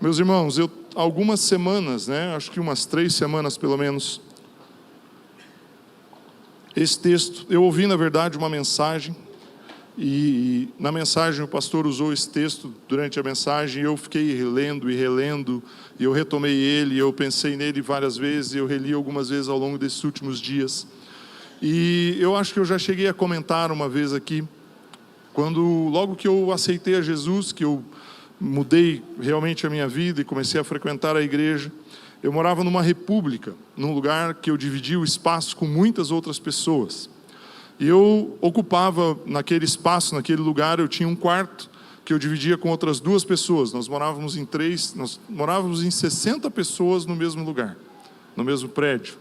Meus irmãos, algumas semanas, acho que umas 3 semanas pelo menos, esse texto, eu ouvi na verdade uma mensagem, e na mensagem o pastor usou esse texto durante a mensagem, e eu fiquei relendo e relendo, e eu retomei ele, e eu pensei nele várias vezes, e eu reli algumas vezes ao longo desses últimos dias. E eu acho que eu já cheguei a comentar uma vez aqui, logo que eu aceitei a Jesus, que eu mudei realmente a minha vida e comecei a frequentar a igreja. Eu morava numa república, num lugar que eu dividia o espaço com muitas outras pessoas. E eu ocupava naquele espaço, naquele lugar, eu tinha um quarto que eu dividia com outras 2 pessoas. Nós morávamos em 60 pessoas no mesmo lugar, no mesmo prédio.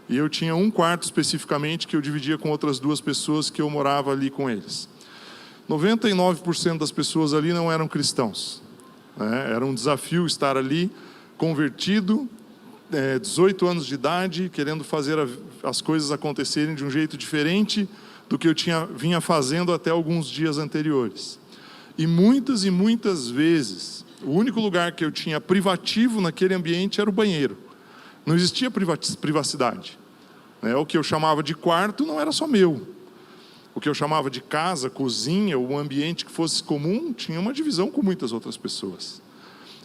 E eu tinha um quarto especificamente que eu dividia com outras 2 pessoas que eu morava ali com eles. 99% das pessoas ali não eram cristãos. Era um desafio estar ali, convertido, 18 anos de idade, querendo fazer as coisas acontecerem de um jeito diferente do que eu vinha fazendo até alguns dias anteriores. E muitas vezes, o único lugar que eu tinha privativo naquele ambiente era o banheiro. Não existia privacidade. O que eu chamava de quarto não era só meu. O que eu chamava de casa, cozinha, ou um ambiente que fosse comum, tinha uma divisão com muitas outras pessoas.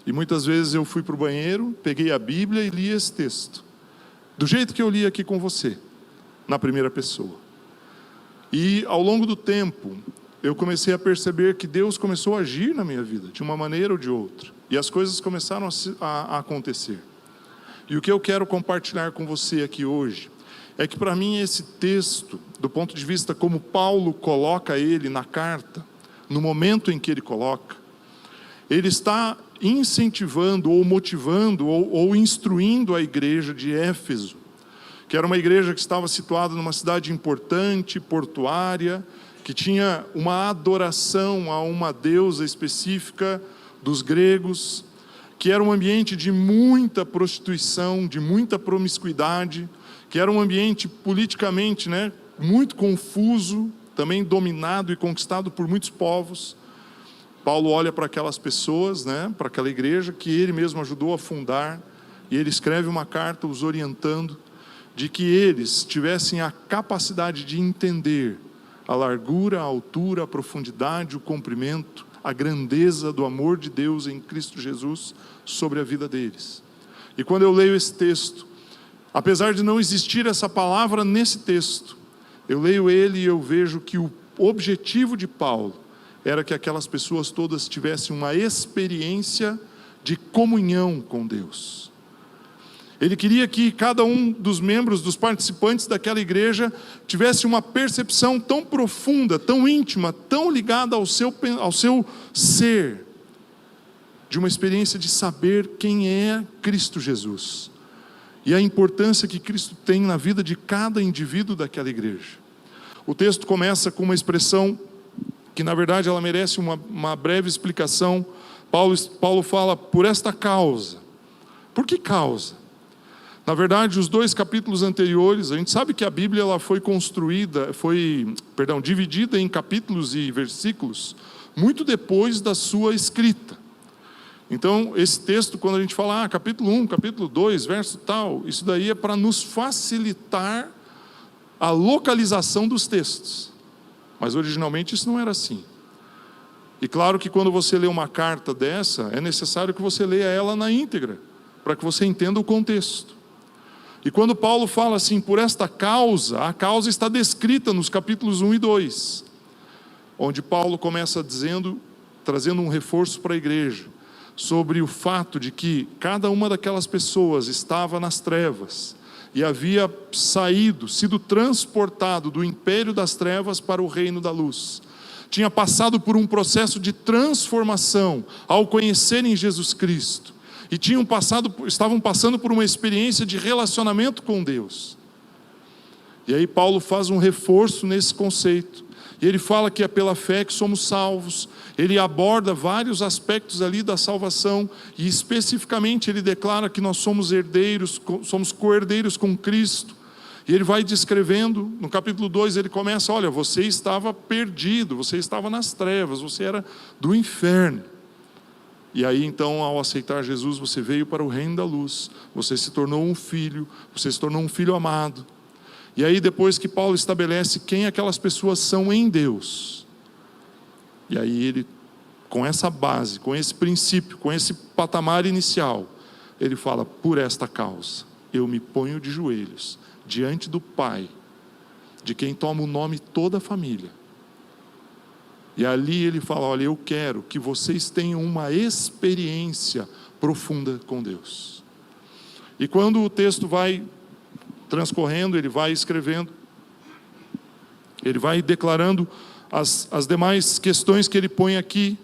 E muitas vezes eu fui para o banheiro, peguei a Bíblia e li esse texto. Do jeito que eu li aqui com você, na primeira pessoa. E ao longo do tempo, eu comecei a perceber que Deus começou a agir na minha vida, de uma maneira ou de outra. E as coisas começaram a acontecer. E o que eu quero compartilhar com você aqui hoje, é que para mim esse texto, do ponto de vista como Paulo coloca ele na carta, no momento em que ele coloca, ele está incentivando ou motivando ou instruindo a igreja de Éfeso, que era uma igreja que estava situada numa cidade importante, portuária, que tinha uma adoração a uma deusa específica dos gregos, que era um ambiente de muita prostituição, de muita promiscuidade, que era um ambiente politicamente muito confuso, também dominado e conquistado por muitos povos. Paulo olha para aquelas pessoas, para aquela igreja que ele mesmo ajudou a fundar, e ele escreve uma carta os orientando de que eles tivessem a capacidade de entender a largura, a altura, a profundidade, o comprimento, a grandeza do amor de Deus em Cristo Jesus sobre a vida deles. E quando eu leio esse texto, apesar de não existir essa palavra nesse texto, eu leio ele e eu vejo que o objetivo de Paulo era que aquelas pessoas todas tivessem uma experiência de comunhão com Deus. Ele queria que cada um dos membros, dos participantes daquela igreja, tivesse uma percepção tão profunda, tão íntima, tão ligada ao seu ser, de uma experiência de saber quem é Cristo Jesus. E a importância que Cristo tem na vida de cada indivíduo daquela igreja. O texto começa com uma expressão que na verdade ela merece uma breve explicação. Paulo fala, por esta causa. Por que causa? Na verdade, os 2 capítulos anteriores, a gente sabe que a Bíblia ela foi dividida em capítulos e versículos, muito depois da sua escrita. Então, esse texto, quando a gente fala, capítulo 1, capítulo 2, verso tal, isso daí é para nos facilitar a localização dos textos. Mas originalmente isso não era assim. E claro que quando você lê uma carta dessa, é necessário que você leia ela na íntegra, para que você entenda o contexto. E quando Paulo fala assim, por esta causa, a causa está descrita nos capítulos 1 e 2, onde Paulo começa trazendo um reforço para a igreja, sobre o fato de que cada uma daquelas pessoas estava nas trevas e havia sido transportado do império das trevas para o reino da luz. Tinha passado por um processo de transformação ao conhecerem Jesus Cristo e estavam passando por uma experiência de relacionamento com Deus. E aí Paulo faz um reforço nesse conceito. E ele fala que é pela fé que somos salvos. Ele aborda vários aspectos ali da salvação. E especificamente ele declara que nós somos herdeiros, somos co-herdeiros com Cristo. E ele vai descrevendo, no capítulo 2 ele começa, olha, você estava perdido, você estava nas trevas, você era do inferno. E aí então, ao aceitar Jesus, você veio para o reino da luz, você se tornou um filho, você se tornou um filho amado. E aí depois que Paulo estabelece quem aquelas pessoas são em Deus, e aí ele, com essa base, com esse princípio, com esse patamar inicial, ele fala: por esta causa, eu me ponho de joelhos diante do Pai, de quem toma o nome toda a família. E ali ele fala: olha, eu quero que vocês tenham uma experiência profunda com Deus. E quando o texto vai transcorrendo, ele vai escrevendo, ele vai declarando as demais questões que ele põe aqui.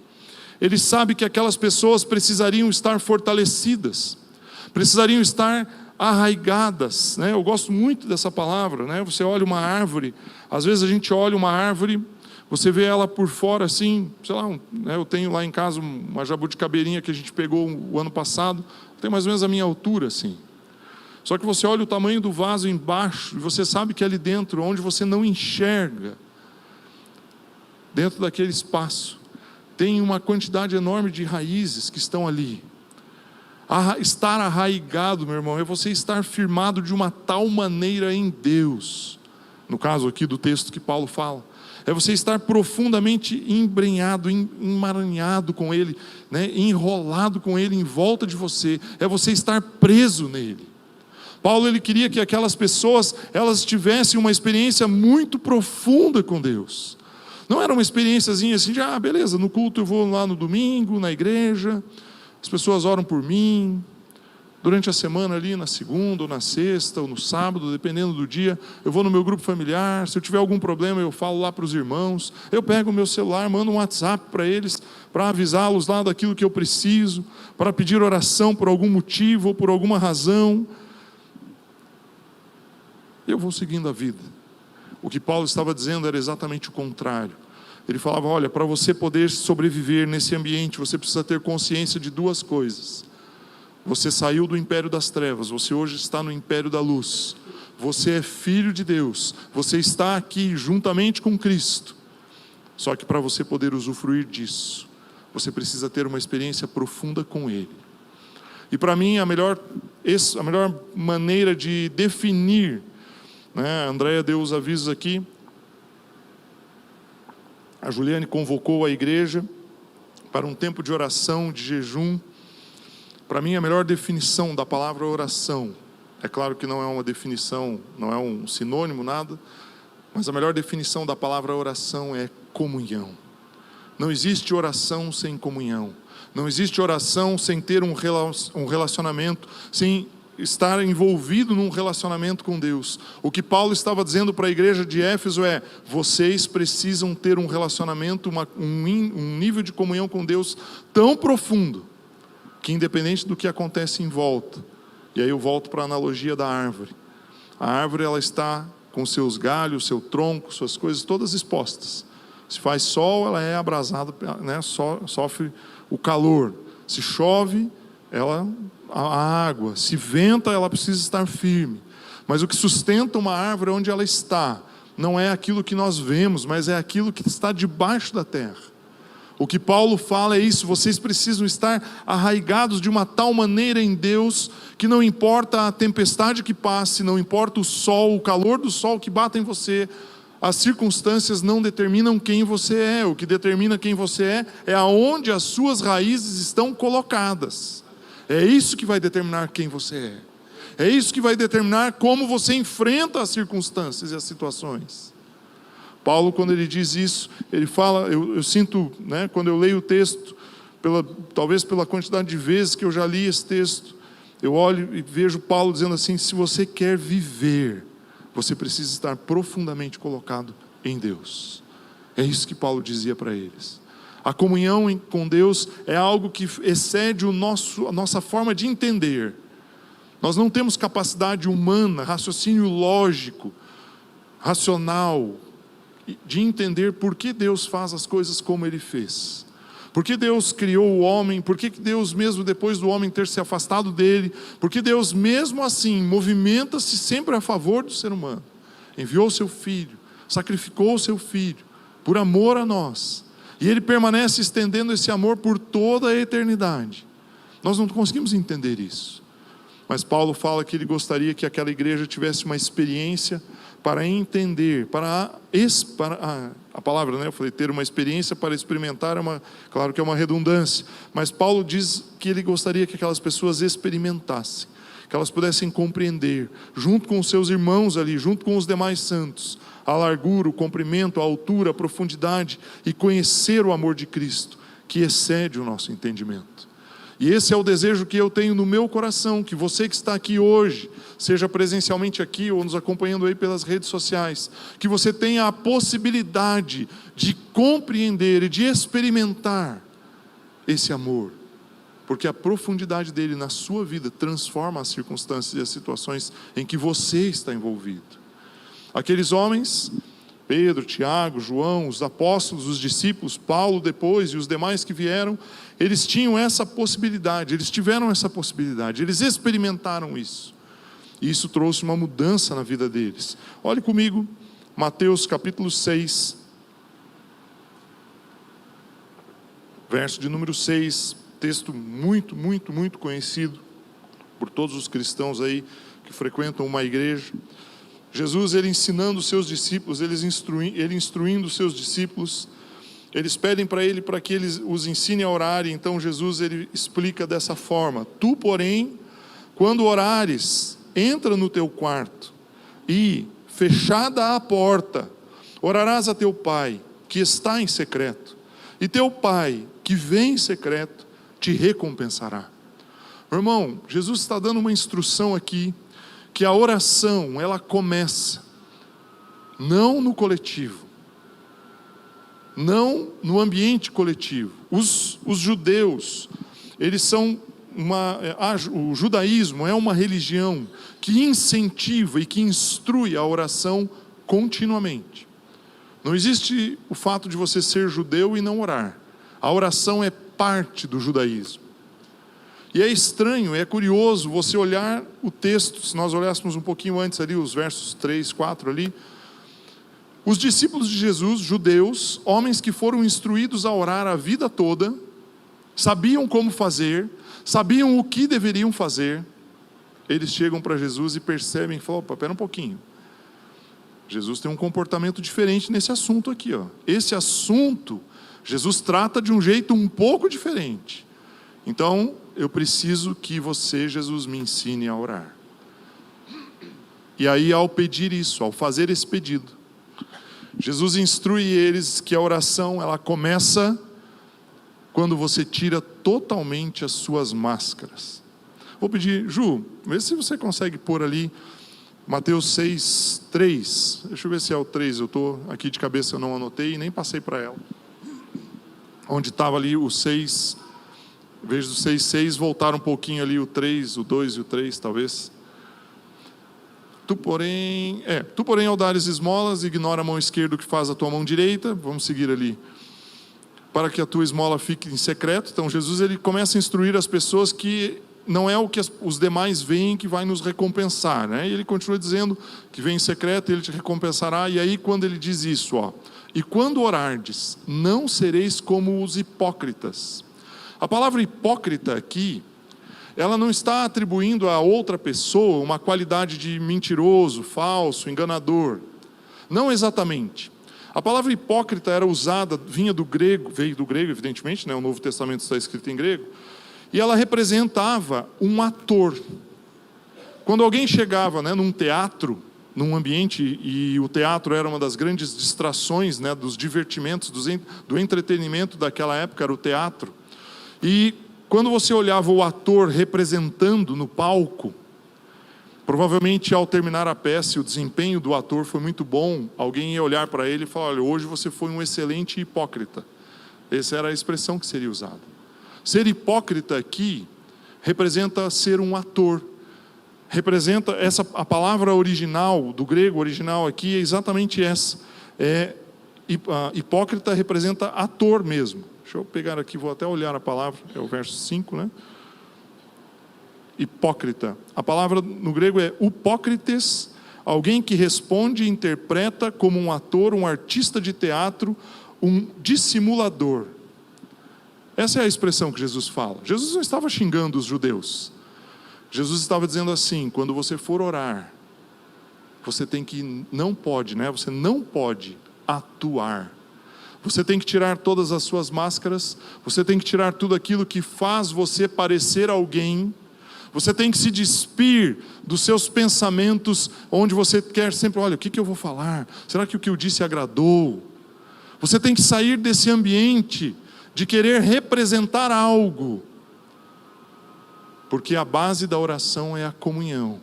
Ele sabe que aquelas pessoas precisariam estar fortalecidas, precisariam estar arraigadas, né? Eu gosto muito dessa palavra, né? Você olha uma árvore, às vezes a gente olha uma árvore, você vê ela por fora assim, sei lá, né? Eu tenho lá em casa uma jabuticabeirinha que a gente pegou o ano passado, tem mais ou menos a minha altura assim. Só que você olha o tamanho do vaso embaixo, e você sabe que ali dentro, onde você não enxerga, dentro daquele espaço, tem uma quantidade enorme de raízes que estão ali. Estar arraigado, meu irmão, é você estar firmado de uma tal maneira em Deus. No caso aqui do texto que Paulo fala, é você estar profundamente embrenhado, emaranhado com Ele, né? Enrolado com Ele em volta de você. É você estar preso nele. Paulo, ele queria que aquelas pessoas, elas tivessem uma experiência muito profunda com Deus. Não era uma experiênciazinha assim de, beleza, no culto eu vou lá no domingo, na igreja, as pessoas oram por mim, durante a semana ali, na segunda, ou na sexta, ou no sábado, dependendo do dia, eu vou no meu grupo familiar, se eu tiver algum problema eu falo lá para os irmãos, eu pego o meu celular, mando um WhatsApp para eles, para avisá-los lá daquilo que eu preciso, para pedir oração por algum motivo, ou por alguma razão, eu vou seguindo a vida. O que Paulo estava dizendo era exatamente o contrário. Ele falava: olha, para você poder sobreviver nesse ambiente, você precisa ter consciência de duas coisas. Você saiu do império das trevas, você hoje está no império da luz. Você é filho de Deus, você está aqui juntamente com Cristo. Só que para você poder usufruir disso, você precisa ter uma experiência profunda com Ele. E para mim a melhor maneira de definir, né? A Andréia deu os avisos aqui, a Juliane convocou a igreja para um tempo de oração, de jejum. Para mim a melhor definição da palavra oração, é claro que não é uma definição, não é um sinônimo, nada, mas a melhor definição da palavra oração é comunhão. Não existe oração sem comunhão, não existe oração sem ter um relacionamento, sem estar envolvido num relacionamento com Deus. O que Paulo estava dizendo para a igreja de Éfeso é: vocês precisam ter um relacionamento, um nível de comunhão com Deus tão profundo, que independente do que acontece em volta, e aí eu volto para a analogia da árvore. A árvore, ela está com seus galhos, seu tronco, suas coisas todas expostas. Se faz sol, ela é abrasada, né? Sofre o calor. Se chove, a água. Se venta, ela precisa estar firme. Mas o que sustenta uma árvore onde ela está, não é aquilo que nós vemos, mas é aquilo que está debaixo da terra. O que Paulo fala é isso: vocês precisam estar arraigados de uma tal maneira em Deus, que não importa a tempestade que passe, não importa o sol, o calor do sol que bata em você, as circunstâncias não determinam quem você é. O que determina quem você é aonde as suas raízes estão colocadas. É isso que vai determinar quem você é. É isso que vai determinar como você enfrenta as circunstâncias e as situações. Paulo, quando ele diz isso, ele fala, eu sinto, né, quando eu leio o texto, talvez pela quantidade de vezes que eu já li esse texto, eu olho e vejo Paulo dizendo assim: se você quer viver, você precisa estar profundamente colocado em Deus. É isso que Paulo dizia para eles. A comunhão com Deus é algo que excede a nossa forma de entender. Nós não temos capacidade humana, raciocínio lógico, racional, de entender por que Deus faz as coisas como Ele fez. Por que Deus criou o homem? Por que Deus, mesmo depois do homem ter se afastado dele, por que Deus, mesmo assim, movimenta-se sempre a favor do ser humano? Enviou o seu Filho, sacrificou o seu Filho, por amor a nós. E Ele permanece estendendo esse amor por toda a eternidade. Nós não conseguimos entender isso. Mas Paulo fala que ele gostaria que aquela igreja tivesse uma experiência para entender, a palavra, né? Eu falei, ter uma experiência para experimentar, claro que é uma redundância, mas Paulo diz que ele gostaria que aquelas pessoas experimentassem, que elas pudessem compreender, junto com os seus irmãos ali, junto com os demais santos, a largura, o comprimento, a altura, a profundidade, e conhecer o amor de Cristo, que excede o nosso entendimento. E esse é o desejo que eu tenho no meu coração, que você que está aqui hoje, seja presencialmente aqui ou nos acompanhando aí pelas redes sociais, que você tenha a possibilidade de compreender e de experimentar esse amor, porque a profundidade dele na sua vida transforma as circunstâncias e as situações em que você está envolvido. Aqueles homens, Pedro, Tiago, João, os apóstolos, os discípulos, Paulo depois e os demais que vieram, eles tinham essa possibilidade, eles tiveram essa possibilidade, eles experimentaram isso. E isso trouxe uma mudança na vida deles. Olhe comigo, Mateus capítulo 6, verso de número 6, texto muito, muito, muito conhecido por todos os cristãos aí que frequentam uma igreja. Jesus, ele ensinando os seus discípulos, ele instruindo os seus discípulos, eles pedem para ele para que ele os ensine a orar, e então Jesus, ele explica dessa forma: tu, porém, quando orares, entra no teu quarto e, fechada a porta, orarás a teu pai, que está em secreto, e teu pai, que vem em secreto, te recompensará. Meu irmão, Jesus está dando uma instrução aqui, que a oração, ela começa não no coletivo, não no ambiente coletivo. Os judeus, eles são o judaísmo é uma religião que incentiva e que instrui a oração continuamente. Não existe o fato de você ser judeu e não orar. A oração é parte do judaísmo. E é estranho, é curioso você olhar o texto, se nós olhássemos um pouquinho antes ali, os versos 3, 4 ali. Os discípulos de Jesus, judeus, homens que foram instruídos a orar a vida toda, sabiam como fazer, sabiam o que deveriam fazer. Eles chegam para Jesus e percebem, falam: opa, pera um pouquinho. Jesus tem um comportamento diferente nesse assunto aqui, ó. Esse assunto, Jesus trata de um jeito um pouco diferente. Então, eu preciso que você, Jesus, me ensine a orar. E aí, ao pedir isso, ao fazer esse pedido, Jesus instrui eles que a oração, ela começa quando você tira totalmente as suas máscaras. Vou pedir, Ju, vê se você consegue pôr ali Mateus 6, 3. Deixa eu ver se é o 3, eu estou aqui de cabeça, eu não anotei e nem passei para ela. Onde estava ali o 6, em vez do 6, 6, voltar um pouquinho ali o 3, o 2 e o 3, talvez. Tu, porém, ao dares esmolas, ignora a mão esquerda o que faz a tua mão direita. Vamos seguir ali. Para que a tua esmola fique em secreto. Então, Jesus, ele começa a instruir as pessoas que não é o que os demais veem que vai nos recompensar, né? E ele continua dizendo que vem em secreto, ele te recompensará. E aí, quando ele diz isso, ó: e quando orardes, não sereis como os hipócritas. A palavra hipócrita aqui, ela não está atribuindo a outra pessoa uma qualidade de mentiroso, falso, enganador. Não exatamente. A palavra hipócrita era usada, veio do grego, evidentemente, né? O Novo Testamento está escrito em grego, e ela representava um ator. Quando alguém chegava, né, num teatro, num ambiente, e o teatro era uma das grandes distrações, né, dos divertimentos, do entretenimento daquela época, era o teatro. E quando você olhava o ator representando no palco, provavelmente ao terminar a peça, o desempenho do ator foi muito bom, alguém ia olhar para ele e falar: olha, hoje você foi um excelente hipócrita. Essa era a expressão que seria usada. Ser hipócrita aqui representa ser um ator. Representa a palavra original, do grego original aqui, é exatamente essa. Hipócrita representa ator mesmo. Deixa eu pegar aqui, vou até olhar a palavra, é o verso 5, né? Hipócrita. A palavra no grego é upócrites, alguém que responde e interpreta como um ator, um artista de teatro, um dissimulador. Essa é a expressão que Jesus fala. Jesus não estava xingando os judeus. Jesus estava dizendo assim: quando você for orar, você não pode atuar. Você tem que tirar todas as suas máscaras, você tem que tirar tudo aquilo que faz você parecer alguém, você tem que se despir dos seus pensamentos, onde você quer sempre, olha, o que eu vou falar? Será que o que eu disse agradou? Você tem que sair desse ambiente de querer representar algo, porque a base da oração é a comunhão,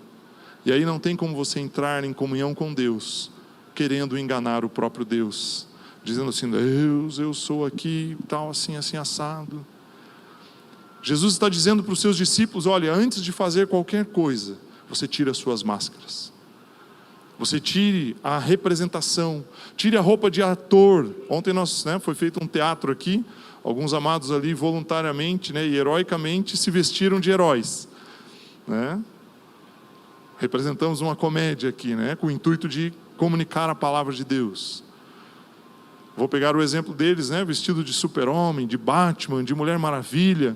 e aí não tem como você entrar em comunhão com Deus, querendo enganar o próprio Deus, dizendo assim: Deus, eu sou aqui, tal, assim, assim, assado. Jesus está dizendo para os seus discípulos: olha, antes de fazer qualquer coisa, você tira as suas máscaras, você tire a representação, tire a roupa de ator. Ontem foi feito um teatro aqui, alguns amados ali voluntariamente, e heroicamente se vestiram de heróis, representamos uma comédia aqui, com o intuito de comunicar a palavra de Deus. Vou pegar o exemplo deles, vestido de super-homem, de Batman, de Mulher Maravilha.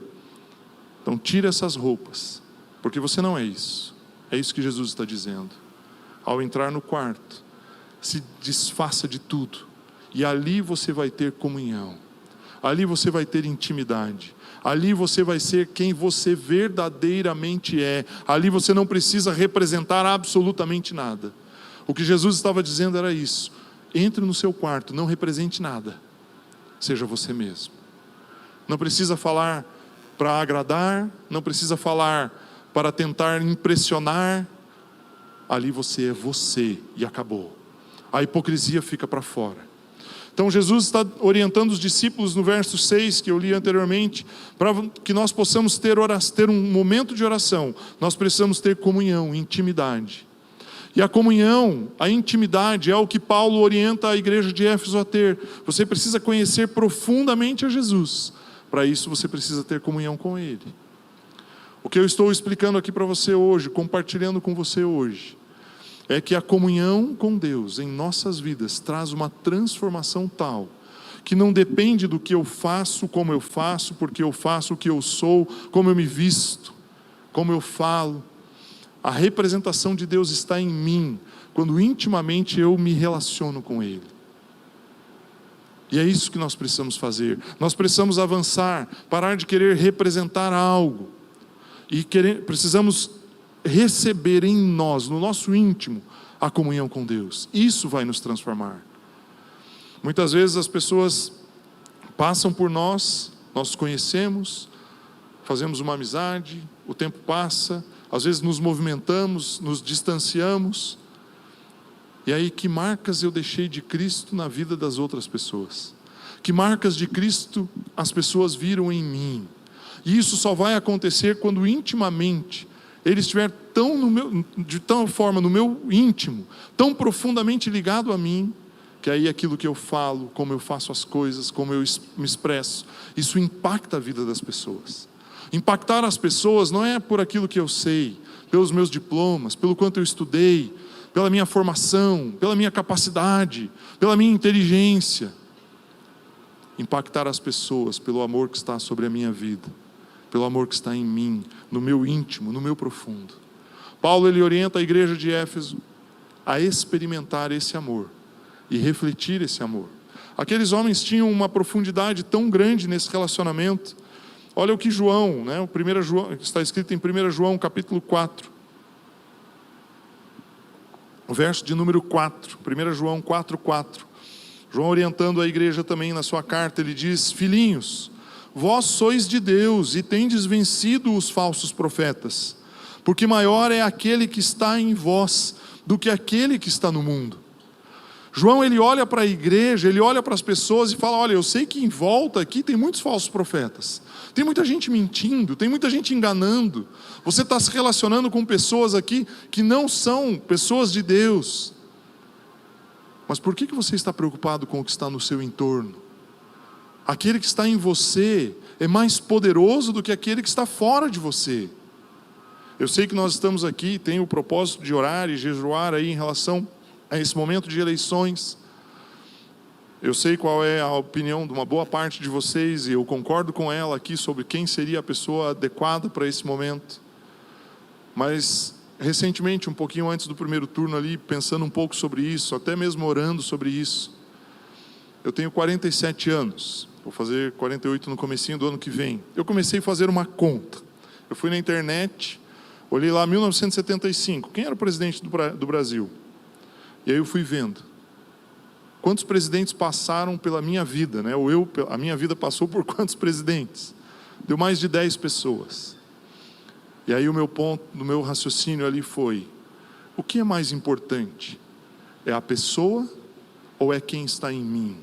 Então tira essas roupas, porque você não é isso. É isso que Jesus está dizendo. Ao entrar no quarto, se desfaça de tudo, e ali você vai ter comunhão, ali você vai ter intimidade, ali você vai ser quem você verdadeiramente é, ali você não precisa representar absolutamente nada. O que Jesus estava dizendo era isso: entre no seu quarto, não represente nada, seja você mesmo. Não precisa falar para agradar, não precisa falar para tentar impressionar. Ali você é você e acabou. A hipocrisia fica para fora. Então Jesus está orientando os discípulos no verso 6, que eu li anteriormente, para que nós possamos ter um momento de oração. Nós precisamos ter comunhão, intimidade. E a comunhão, a intimidade é o que Paulo orienta a igreja de Éfeso a ter. Você precisa conhecer profundamente a Jesus. Para isso você precisa ter comunhão com Ele. O que eu estou explicando aqui para você hoje, compartilhando com você hoje, é que a comunhão com Deus em nossas vidas traz uma transformação tal, que não depende do que eu faço, como eu faço, porque eu faço o que eu sou, como eu me visto, como eu falo. A representação de Deus está em mim, quando intimamente eu me relaciono com Ele. E é isso que nós precisamos fazer. Nós precisamos avançar, parar de querer representar algo. E precisamos receber em nós, no nosso íntimo, a comunhão com Deus. Isso vai nos transformar. Muitas vezes as pessoas passam por nós conhecemos, fazemos uma amizade, o tempo passa, às vezes nos movimentamos, nos distanciamos. E aí, que marcas eu deixei de Cristo na vida das outras pessoas? Que marcas de Cristo as pessoas viram em mim? E isso só vai acontecer quando intimamente Ele estiver de tal forma no meu íntimo, tão profundamente ligado a mim, que aí aquilo que eu falo, como eu faço as coisas, como eu me expresso, isso impacta a vida das pessoas. Impactar as pessoas não é por aquilo que eu sei, pelos meus diplomas, pelo quanto eu estudei, pela minha formação, pela minha capacidade, pela minha inteligência. Impactar as pessoas pelo amor que está sobre a minha vida, pelo amor que está em mim, no meu íntimo, no meu profundo. Paulo, ele orienta a igreja de Éfeso a experimentar esse amor e refletir esse amor. Aqueles homens tinham uma profundidade tão grande nesse relacionamento. Olha o que João, o 1 João, está escrito em 1 João capítulo 4, o verso de número 4, 1 João 4:4. João, orientando a igreja também na sua carta, ele diz: filhinhos, vós sois de Deus e tendes vencido os falsos profetas, porque maior é aquele que está em vós do que aquele que está no mundo. João, ele olha para a igreja, ele olha para as pessoas e fala: olha, eu sei que em volta aqui tem muitos falsos profetas, tem muita gente mentindo, tem muita gente enganando. Você está se relacionando com pessoas aqui que não são pessoas de Deus. Mas por que você está preocupado com o que está no seu entorno? Aquele que está em você é mais poderoso do que aquele que está fora de você. Eu sei que nós estamos aqui, tem o propósito de orar e jejuar aí em relação a esse momento de eleições. Eu sei qual é a opinião de uma boa parte de vocês, e eu concordo com ela aqui sobre quem seria a pessoa adequada para esse momento. Mas, recentemente, um pouquinho antes do primeiro turno ali, pensando um pouco sobre isso, até mesmo orando sobre isso, eu tenho 47 anos, vou fazer 48 no comecinho do ano que vem. Eu comecei a fazer uma conta. Eu fui na internet, olhei lá 1975, quem era o presidente do Brasil? E aí eu fui vendo. Quantos presidentes passaram pela minha vida, né? Ou a minha vida passou por quantos presidentes? Deu mais de 10 pessoas. E aí o meu ponto, no meu raciocínio ali foi: o que é mais importante? É a pessoa ou é quem está em mim?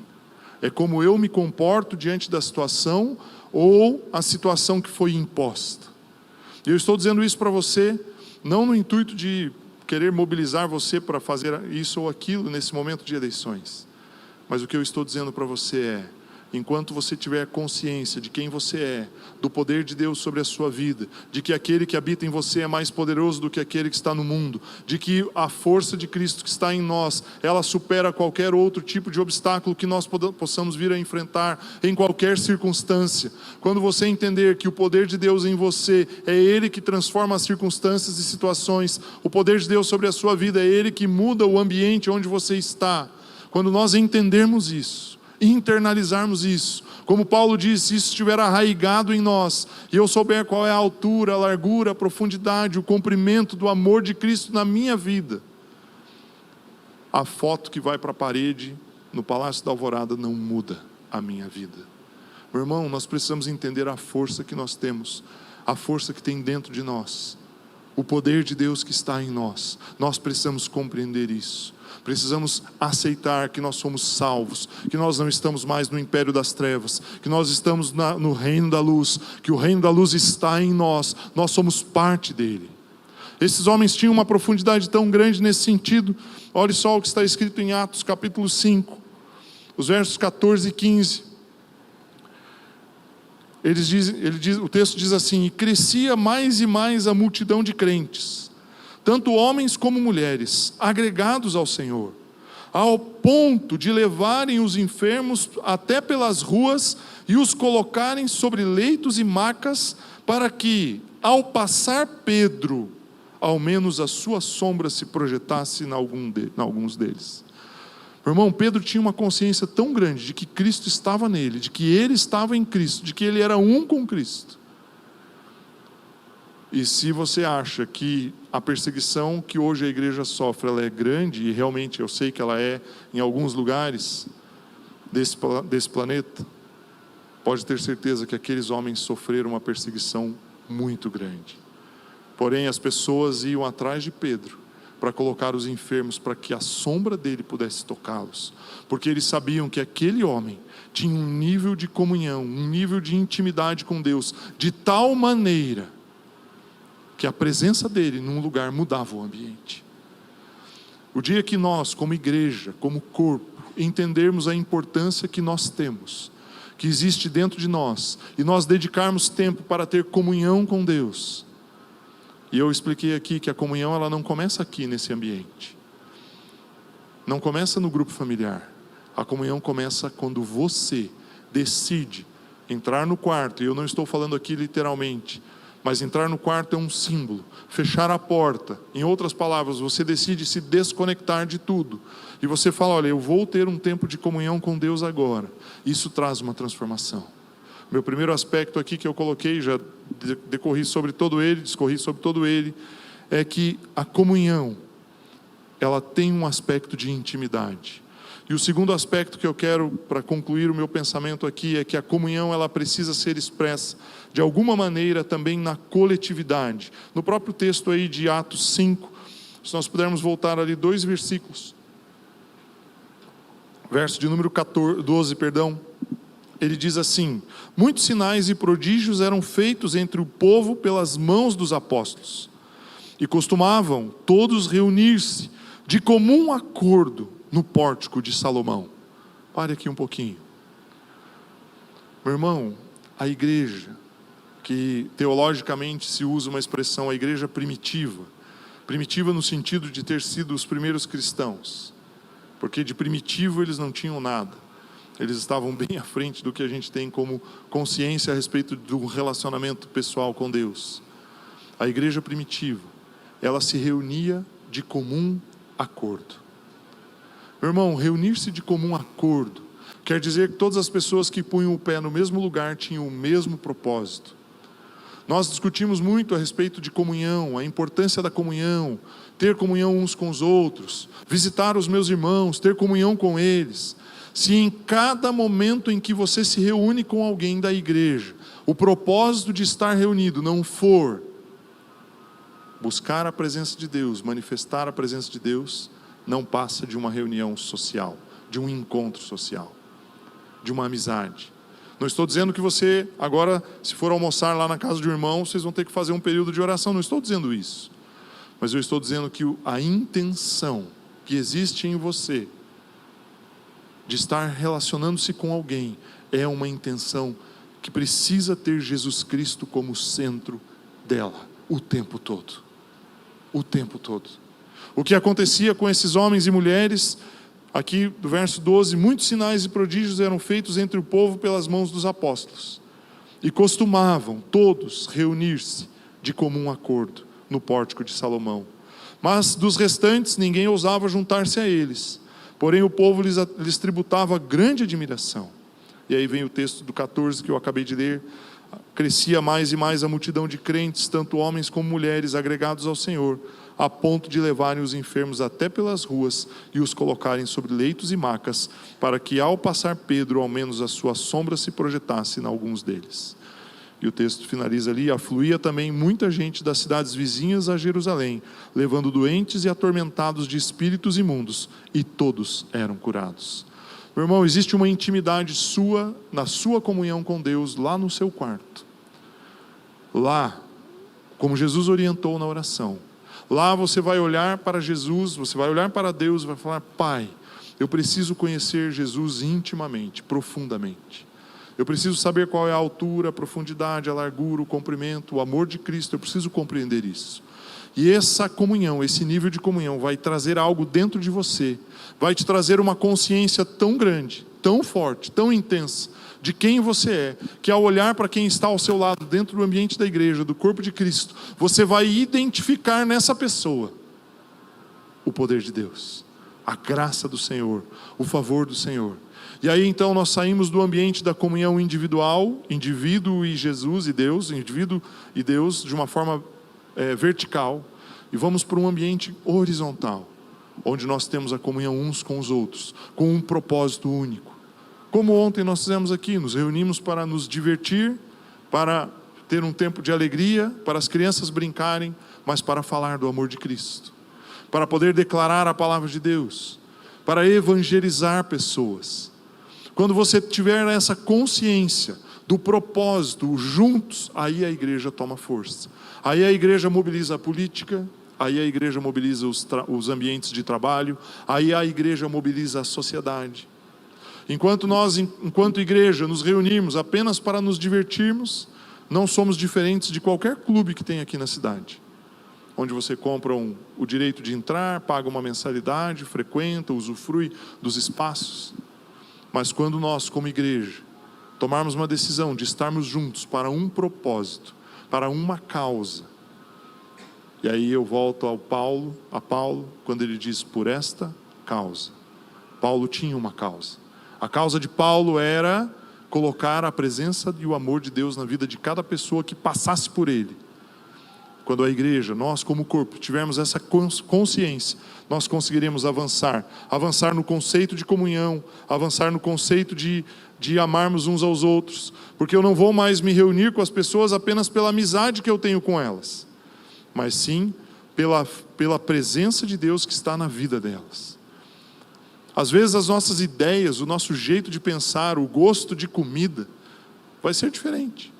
É como eu me comporto diante da situação ou a situação que foi imposta? E eu estou dizendo isso para você, não no intuito de querer mobilizar você para fazer isso ou aquilo nesse momento de eleições. Mas o que eu estou dizendo para você é: enquanto você tiver consciência de quem você é, do poder de Deus sobre a sua vida, de que aquele que habita em você é mais poderoso do que aquele que está no mundo, de que a força de Cristo que está em nós, ela supera qualquer outro tipo de obstáculo que nós possamos vir a enfrentar em qualquer circunstância. Quando você entender que o poder de Deus em você é Ele que transforma as circunstâncias e situações, o poder de Deus sobre a sua vida é Ele que muda o ambiente onde você está. Quando nós entendermos isso, internalizarmos isso, como Paulo disse, se isso estiver arraigado em nós, e eu souber qual é a altura, a largura, a profundidade, o comprimento do amor de Cristo na minha vida, a foto que vai para a parede no Palácio da Alvorada não muda a minha vida. Meu irmão, nós precisamos entender a força que nós temos, a força que tem dentro de nós, o poder de Deus que está em nós. Nós precisamos compreender isso. Precisamos aceitar que nós somos salvos, que nós não estamos mais no império das trevas, que nós estamos no reino da luz, que o reino da luz está em nós, nós somos parte dele. Esses homens tinham uma profundidade tão grande nesse sentido. Olhe só o que está escrito em Atos capítulo 5, os versos 14 e 15. O texto diz assim: e crescia mais e mais a multidão de crentes, tanto homens como mulheres, agregados ao Senhor, ao ponto de levarem os enfermos até pelas ruas e os colocarem sobre leitos e macas, para que, ao passar Pedro, ao menos a sua sombra se projetasse em alguns deles. Meu irmão, Pedro tinha uma consciência tão grande de que Cristo estava nele, de que ele estava em Cristo, de que ele era um com Cristo. E se você acha que a perseguição que hoje a igreja sofre, ela é grande, e realmente eu sei que ela é em alguns lugares desse planeta, pode ter certeza que aqueles homens sofreram uma perseguição muito grande. Porém, as pessoas iam atrás de Pedro para colocar os enfermos, para que a sombra dele pudesse tocá-los, porque eles sabiam que aquele homem tinha um nível de comunhão, um nível de intimidade com Deus, de tal maneira que a presença dele num lugar mudava o ambiente. O dia que nós, como igreja, como corpo, entendermos a importância que nós temos, que existe dentro de nós, e nós dedicarmos tempo para ter comunhão com Deus. E eu expliquei aqui que a comunhão, ela não começa aqui nesse ambiente, não começa no grupo familiar. A comunhão começa quando você decide entrar no quarto, e eu não estou falando aqui literalmente, mas entrar no quarto é um símbolo, fechar a porta. Em outras palavras, você decide se desconectar de tudo, e você fala: olha, eu vou ter um tempo de comunhão com Deus agora. Isso traz uma transformação. Meu primeiro aspecto aqui que eu coloquei, já discorri sobre todo ele, é que a comunhão, ela tem um aspecto de intimidade. E o segundo aspecto que eu quero, para concluir o meu pensamento aqui, é que a comunhão, ela precisa ser expressa de alguma maneira também na coletividade. No próprio texto aí de Atos 5, se nós pudermos voltar ali 2 versículos, verso de número 12, ele diz assim: muitos sinais e prodígios eram feitos entre o povo pelas mãos dos apóstolos, e costumavam todos reunir-se de comum acordo no pórtico de Salomão. Pare aqui um pouquinho. Meu irmão, a igreja, que teologicamente se usa uma expressão, a igreja primitiva no sentido de ter sido os primeiros cristãos, porque de primitivo eles não tinham nada. Eles estavam bem à frente do que a gente tem como consciência a respeito do relacionamento pessoal com Deus. A igreja primitiva, ela se reunia de comum acordo. Meu irmão, reunir-se de comum acordo quer dizer que todas as pessoas que punham o pé no mesmo lugar tinham o mesmo propósito. Nós discutimos muito a respeito de comunhão, a importância da comunhão, ter comunhão uns com os outros, visitar os meus irmãos, ter comunhão com eles. Se em cada momento em que você se reúne com alguém da igreja, o propósito de estar reunido não for buscar a presença de Deus, manifestar a presença de Deus, não passa de uma reunião social, de um encontro social, de uma amizade. Não estou dizendo que você, agora, se for almoçar lá na casa de um irmão, vocês vão ter que fazer um período de oração. Não estou dizendo isso. Mas eu estou dizendo que a intenção que existe em você de estar relacionando-se com alguém é uma intenção que precisa ter Jesus Cristo como centro dela o tempo todo. O tempo todo. O que acontecia com esses homens e mulheres, aqui do verso 12, muitos sinais e prodígios eram feitos entre o povo pelas mãos dos apóstolos. E costumavam todos reunir-se de comum acordo no pórtico de Salomão. Mas dos restantes ninguém ousava juntar-se a eles. Porém o povo lhes tributava grande admiração. E aí vem o texto do 14 que eu acabei de ler. Crescia mais e mais a multidão de crentes, tanto homens como mulheres, agregados ao Senhor, a ponto de levarem os enfermos até pelas ruas e os colocarem sobre leitos e macas, para que ao passar Pedro, ao menos a sua sombra se projetasse em alguns deles. E o texto finaliza ali: afluía também muita gente das cidades vizinhas a Jerusalém, levando doentes e atormentados de espíritos imundos, e todos eram curados. Meu irmão, existe uma intimidade sua, na sua comunhão com Deus, lá no seu quarto. Lá, como Jesus orientou na oração, lá você vai olhar para Jesus, você vai olhar para Deus e vai falar: Pai, eu preciso conhecer Jesus intimamente, profundamente. Eu preciso saber qual é a altura, a profundidade, a largura, o comprimento, o amor de Cristo. Eu preciso compreender isso. E essa comunhão, esse nível de comunhão vai trazer algo dentro de você. Vai te trazer uma consciência tão grande, tão forte, tão intensa, de quem você é, que ao olhar para quem está ao seu lado, dentro do ambiente da igreja, do corpo de Cristo, você vai identificar nessa pessoa o poder de Deus, a graça do Senhor, o favor do Senhor. E aí então nós saímos do ambiente da comunhão individual, indivíduo e Jesus e Deus, indivíduo e Deus, de uma forma vertical, e vamos para um ambiente horizontal, onde nós temos a comunhão uns com os outros, com um propósito único. Como ontem nós fizemos aqui, nos reunimos para nos divertir, para ter um tempo de alegria, para as crianças brincarem, mas para falar do amor de Cristo, para poder declarar a palavra de Deus, para evangelizar pessoas. Quando você tiver essa consciência do propósito juntos, aí a igreja toma força. Aí a igreja mobiliza a política, aí a igreja mobiliza os ambientes de trabalho, aí a igreja mobiliza a sociedade. Enquanto nós, enquanto igreja, nos reunirmos apenas para nos divertirmos, não somos diferentes de qualquer clube que tem aqui na cidade, onde você compra o direito de entrar, paga uma mensalidade, frequenta, usufrui dos espaços. Mas quando nós, como igreja, tomarmos uma decisão de estarmos juntos para um propósito, para uma causa, e aí eu volto a Paulo, quando ele diz: por esta causa. Paulo tinha uma causa. A causa de Paulo era colocar a presença e o amor de Deus na vida de cada pessoa que passasse por ele. Quando a igreja, nós como corpo, tivermos essa consciência, nós conseguiremos avançar no conceito de comunhão, avançar no conceito de amarmos uns aos outros, porque eu não vou mais me reunir com as pessoas apenas pela amizade que eu tenho com elas, mas sim pela presença de Deus que está na vida delas. Às vezes as nossas ideias, o nosso jeito de pensar, o gosto de comida vai ser diferente,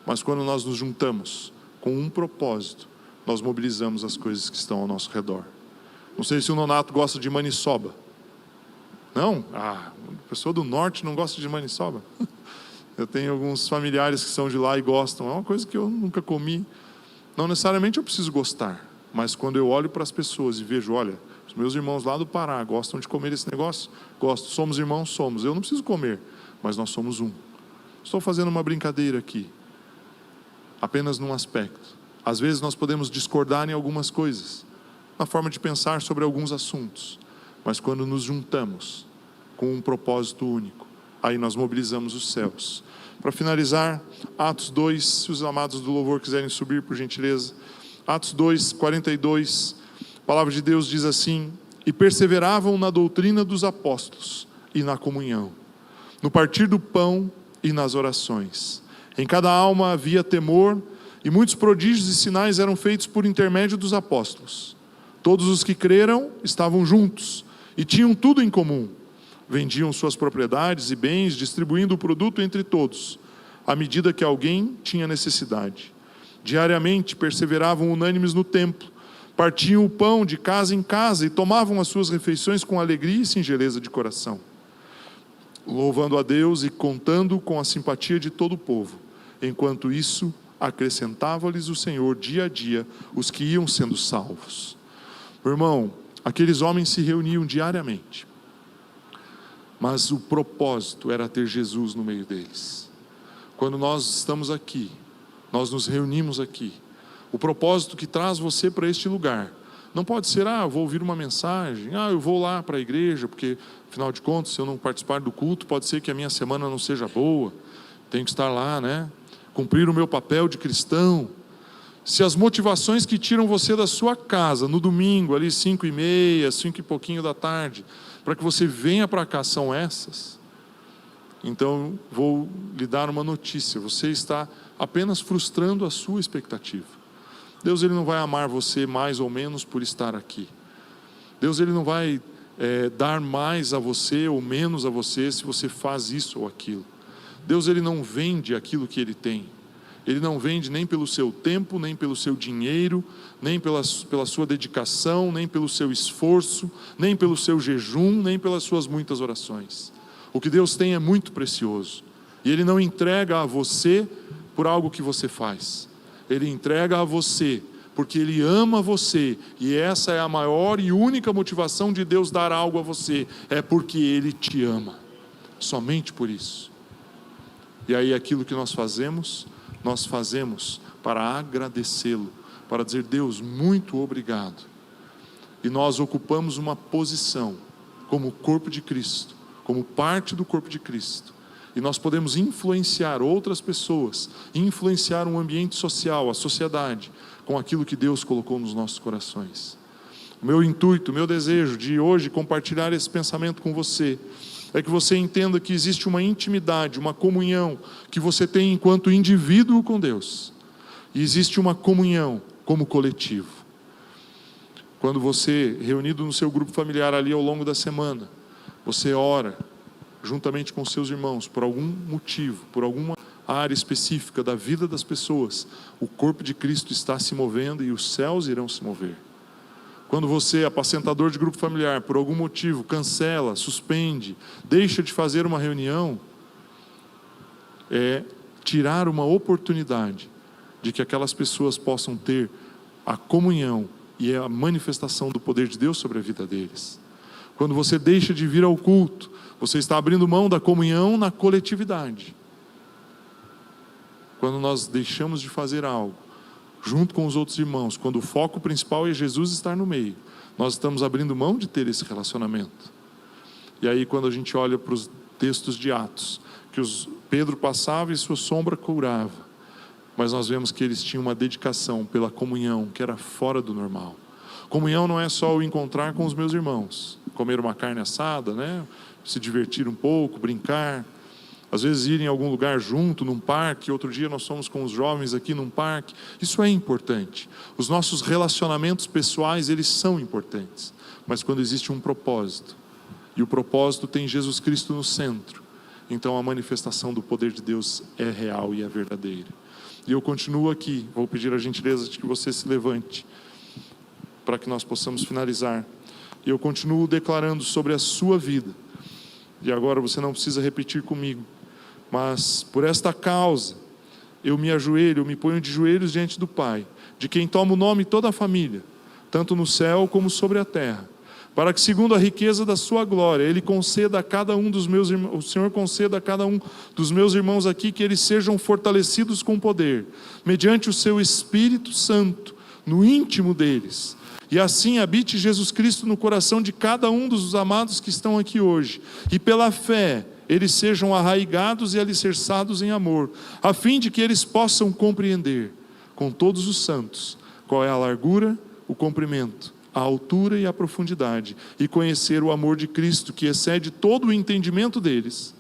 mas quando nós nos juntamos com um propósito, nós mobilizamos as coisas que estão ao nosso redor. Não sei se o Nonato gosta de maniçoba. Não? A pessoa do norte não gosta de maniçoba. Eu tenho alguns familiares que são de lá e gostam. É uma coisa que eu nunca comi. Não necessariamente eu preciso gostar, mas quando eu olho para as pessoas e vejo: olha, Os meus irmãos lá do Pará gostam de comer esse negócio? Gosto. Somos irmãos? Somos. Eu não preciso comer, mas nós somos um. Estou fazendo uma brincadeira aqui, apenas num aspecto. Às vezes nós podemos discordar em algumas coisas, na forma de pensar sobre alguns assuntos, mas quando nos juntamos com um propósito único, aí nós mobilizamos os céus. Para finalizar, Atos 2, se os amados do louvor quiserem subir, por gentileza. Atos 2, 42, a palavra de Deus diz assim: e perseveravam na doutrina dos apóstolos e na comunhão, no partir do pão e nas orações. Em cada alma havia temor, e muitos prodígios e sinais eram feitos por intermédio dos apóstolos. Todos os que creram estavam juntos e tinham tudo em comum. Vendiam suas propriedades e bens, distribuindo o produto entre todos, à medida que alguém tinha necessidade. Diariamente perseveravam unânimes no templo, partiam o pão de casa em casa e tomavam as suas refeições com alegria e singeleza de coração, louvando a Deus e contando com a simpatia de todo o povo. Enquanto isso, acrescentava-lhes o Senhor dia a dia os que iam sendo salvos. Meu irmão, aqueles homens se reuniam diariamente, mas o propósito era ter Jesus no meio deles. Quando nós estamos aqui, nós nos reunimos aqui, o propósito que traz você para este lugar não pode ser, eu vou ouvir uma mensagem, eu vou lá para a igreja, porque afinal de contas, se eu não participar do culto, pode ser que a minha semana não seja boa, tenho que estar lá, cumprir o meu papel de cristão. Se as motivações que tiram você da sua casa no domingo, ali 5h30, 5 e pouquinho da tarde, para que você venha para cá são essas, então vou lhe dar uma notícia: você está apenas frustrando a sua expectativa. Deus, ele não vai amar você mais ou menos por estar aqui. Deus, ele não vai dar mais a você ou menos a você se você faz isso ou aquilo. Deus, ele não vende aquilo que ele tem. Ele não vende nem pelo seu tempo, nem pelo seu dinheiro, nem pela sua dedicação, nem pelo seu esforço, nem pelo seu jejum, nem pelas suas muitas orações. O que Deus tem é muito precioso. E ele não entrega a você por algo que você faz. Ele entrega a você porque ele ama você. E essa é a maior e única motivação de Deus dar algo a você. É porque ele te ama. Somente por isso. E aí aquilo que nós fazemos para agradecê-lo, para dizer: Deus, muito obrigado. E nós ocupamos uma posição como corpo de Cristo, como parte do corpo de Cristo, e nós podemos influenciar outras pessoas, influenciar um ambiente social, a sociedade, com aquilo que Deus colocou nos nossos corações. O meu intuito, o meu desejo de hoje compartilhar esse pensamento com você é que você entenda que existe uma intimidade, uma comunhão que você tem enquanto indivíduo com Deus, e existe uma comunhão como coletivo. Quando você, reunido no seu grupo familiar ali ao longo da semana, você ora juntamente com seus irmãos por algum motivo, por alguma área específica da vida das pessoas, o corpo de Cristo está se movendo e os céus irão se mover. Quando você, apacentador de grupo familiar, por algum motivo, cancela, suspende, deixa de fazer uma reunião, é tirar uma oportunidade de que aquelas pessoas possam ter a comunhão e a manifestação do poder de Deus sobre a vida deles. Quando você deixa de vir ao culto, você está abrindo mão da comunhão na coletividade. Quando nós deixamos de fazer algo junto com os outros irmãos, quando o foco principal é Jesus estar no meio, nós estamos abrindo mão de ter esse relacionamento. E aí, quando a gente olha para os textos de Atos, que Pedro passava e sua sombra curava, mas nós vemos que eles tinham uma dedicação pela comunhão que era fora do normal. Comunhão não é só o encontrar com os meus irmãos, comer uma carne assada, se divertir um pouco, brincar, às vezes ir em algum lugar junto, num parque. Outro dia nós fomos com os jovens aqui num parque. Isso é importante. Os nossos relacionamentos pessoais, eles são importantes. Mas quando existe um propósito, e o propósito tem Jesus Cristo no centro, então a manifestação do poder de Deus é real e é verdadeira. E eu continuo aqui, vou pedir a gentileza de que você se levante, para que nós possamos finalizar. E eu continuo declarando sobre a sua vida. E agora você não precisa repetir comigo, mas por esta causa eu me ajoelho, eu me ponho de joelhos diante do Pai, de quem toma o nome toda a família, tanto no céu como sobre a terra, para que, segundo a riqueza da sua glória, Ele conceda a cada um dos meus irmãos, o Senhor conceda a cada um dos meus irmãos aqui que eles sejam fortalecidos com poder, mediante o seu Espírito Santo, no íntimo deles. E assim habite Jesus Cristo no coração de cada um dos amados que estão aqui hoje. E pela fé, eles sejam arraigados e alicerçados em amor, a fim de que eles possam compreender, com todos os santos, qual é a largura, o comprimento, a altura e a profundidade, e conhecer o amor de Cristo, que excede todo o entendimento deles,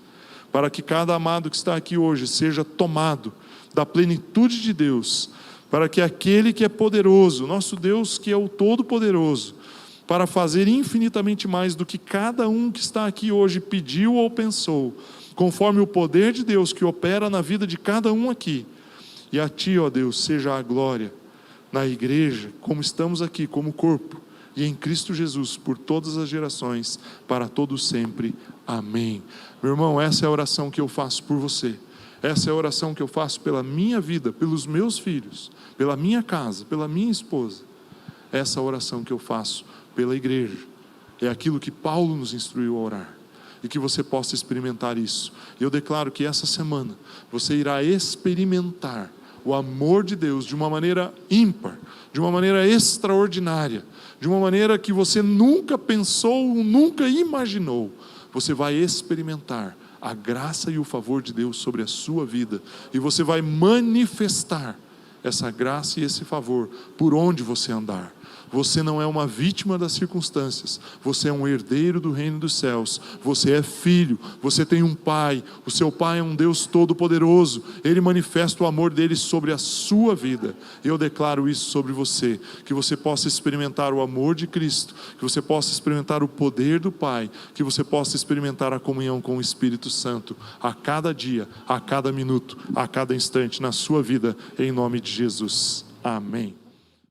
para que cada amado que está aqui hoje seja tomado da plenitude de Deus, para que aquele que é poderoso, nosso Deus que é o Todo-Poderoso, para fazer infinitamente mais do que cada um que está aqui hoje pediu ou pensou, conforme o poder de Deus que opera na vida de cada um aqui. E a Ti, ó Deus, seja a glória na igreja, como estamos aqui, como corpo, e em Cristo Jesus, por todas as gerações, para todos sempre. Amém. Meu irmão, essa é a oração que eu faço por você. Essa é a oração que eu faço pela minha vida, pelos meus filhos, pela minha casa, pela minha esposa. Essa é a oração que eu faço pela igreja. É aquilo que Paulo nos instruiu a orar. E que você possa experimentar isso. Eu declaro que essa semana você irá experimentar o amor de Deus de uma maneira ímpar, de uma maneira extraordinária, de uma maneira que você nunca pensou, nunca imaginou. Você vai experimentar a graça e o favor de Deus sobre a sua vida, e você vai manifestar essa graça e esse favor por onde você andar. Você não é uma vítima das circunstâncias, você é um herdeiro do reino dos céus, você é filho, você tem um pai, o seu pai é um Deus todo-poderoso, Ele manifesta o amor dele sobre a sua vida. Eu declaro isso sobre você, que você possa experimentar o amor de Cristo, que você possa experimentar o poder do Pai, que você possa experimentar a comunhão com o Espírito Santo, a cada dia, a cada minuto, a cada instante na sua vida, em nome de Jesus. Amém.